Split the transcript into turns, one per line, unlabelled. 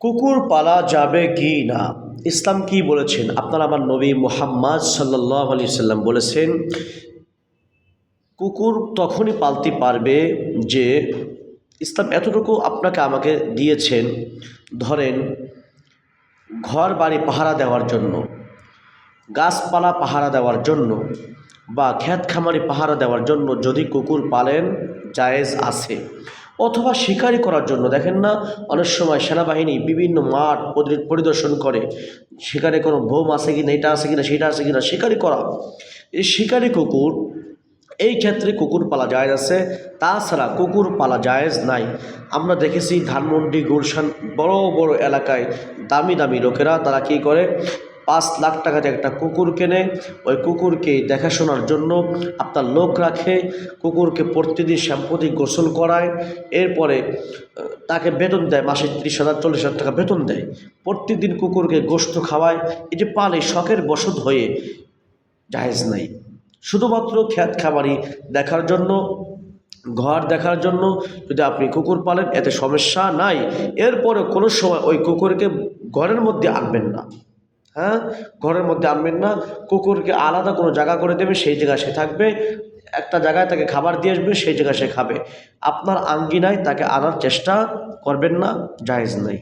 কুকুর পালা যাবে কি না? ইসলাম কি বলেছেন? আপনার আমার নবী মুহাম্মদ সাল্লাল্লাহু আলাইহি সাল্লাম বলেছেন, কুকুর তখনই পালতে পারবে যে ইসলাম এতটুকু আপনাকে আমাকে দিয়েছেন। ধরেন, ঘর বাড়ি পাহারা দেওয়ার জন্য, গাছপালা পাহারা দেওয়ার জন্য বা ক্ষেত খামারি পাহারা দেওয়ার জন্য যদি কুকুর পালেন, জায়েজ আছে। অথবা শিকারি করার জন্য, দেখেন না অনেক সময় সেনাবাহিনী বিভিন্ন মাঠ পরিদর্শন করে, সেখানে কোনো বোম আছে কিনা, এটা আছে কিনা, সেটা আছে কিনা, শিকারি করা। এই শিকারি কুকুর, এই ক্ষেত্রে কুকুর পালা জায়েজ আছে। তাছাড়া কুকুর পালা জায়েজ নাই। আমরা দেখেছি ধানমন্ডি, গুলশান, বড় বড় এলাকায় দামি দামি লোকেরা তারা কী করে, 5 লাখ টাকা দিয়ে একটা কুকুর কেনে, ওই কুকুরকে দেখাশোনার জন্য আপনার লোক রাখে, কুকুরকে প্রতিদিন শ্যাম্পু দিয়ে গোসল করায়, এরপরে তাকে বেতন দেয়, মাসে 30,000 40,000 টাকা বেতন দেয়, প্রতিদিন কুকুরকে গোশত খাওয়ায়। এই যে পালে, শখের বশত হয়ে, জায়েজ নাই। শুধুমাত্র ক্ষেত খামারি দেখার জন্য, ঘর দেখার জন্য যদি আপনি কুকুর পালেন, এতে সমস্যা নাই। এরপরে কোনো সময় ওই কুকুরকে ঘরের মধ্যে আনবেন না। হ্যাঁ, ঘরের মধ্যে আনবেন না। কুকুরকে আলাদা কোনো জায়গা করে দেবে, সেই জায়গায় সে থাকবে। একটা জায়গায় তাকে খাবার দিয়ে আসবে, সেই জায়গায় সে খাবে। আপনার আঙ্গিনায় তাকে আনার চেষ্টা করবেন না, জায়েজ নাই।